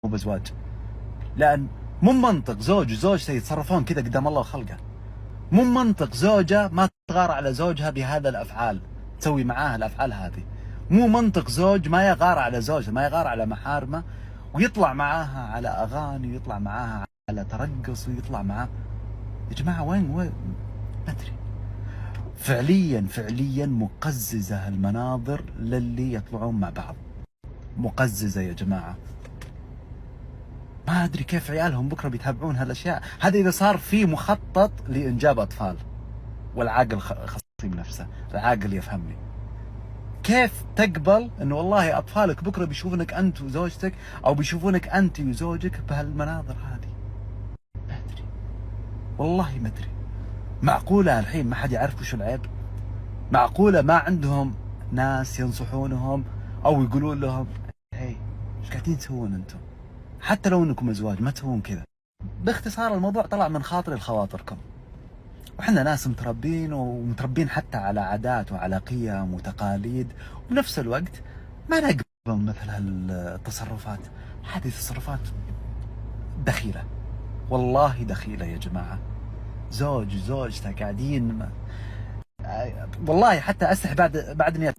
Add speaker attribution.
Speaker 1: بزواج، لأن مو منطق زوج وزوجته يتصرفون كذا قدام الله وخلقه. مو منطق زوجة ما تغار على زوجها بهذا الأفعال، تسوي معاه الأفعال هذه. مو منطق زوج ما يغار على زوجته، ما يغار على محارمه، ويطلع معاها على أغاني، ويطلع معاها على ترقص، ويطلع معاه. يا جماعة وين ما أدري. فعليا مقززة المناظر للي يطلعون مع بعض، مقززة يا جماعة. ما أدري كيف عيالهم بكرة بيتابعون هالأشياء هذا إذا صار في مخطط لإنجاب أطفال. والعاقل خصيم نفسه، العاقل يفهمني. كيف تقبل إنه والله أطفالك بكرة بيشوفونك أنت وزوجتك، أو بيشوفونك أنت وزوجك بهالمناظر هذه؟ ما أدري والله ما أدري. معقولة الحين ما حد يعرف وش العيب؟ معقولة ما عندهم ناس ينصحونهم أو يقولون لهم هي ايش قاعدين تسوون انتم؟ حتى لو انكم ازواج ما تسوون كذا. باختصار الموضوع طلع من خاطري لخواطركم، وحنا ناس متربين، ومتربين حتى على عادات وعلى قيم وتقاليد، وبنفس الوقت ما نقبل مثل هالتصرفات. هذه تصرفات دخيلة، والله دخيلة يا جماعة. زوج وزوجته قاعدين والله حتى استحي بعد اني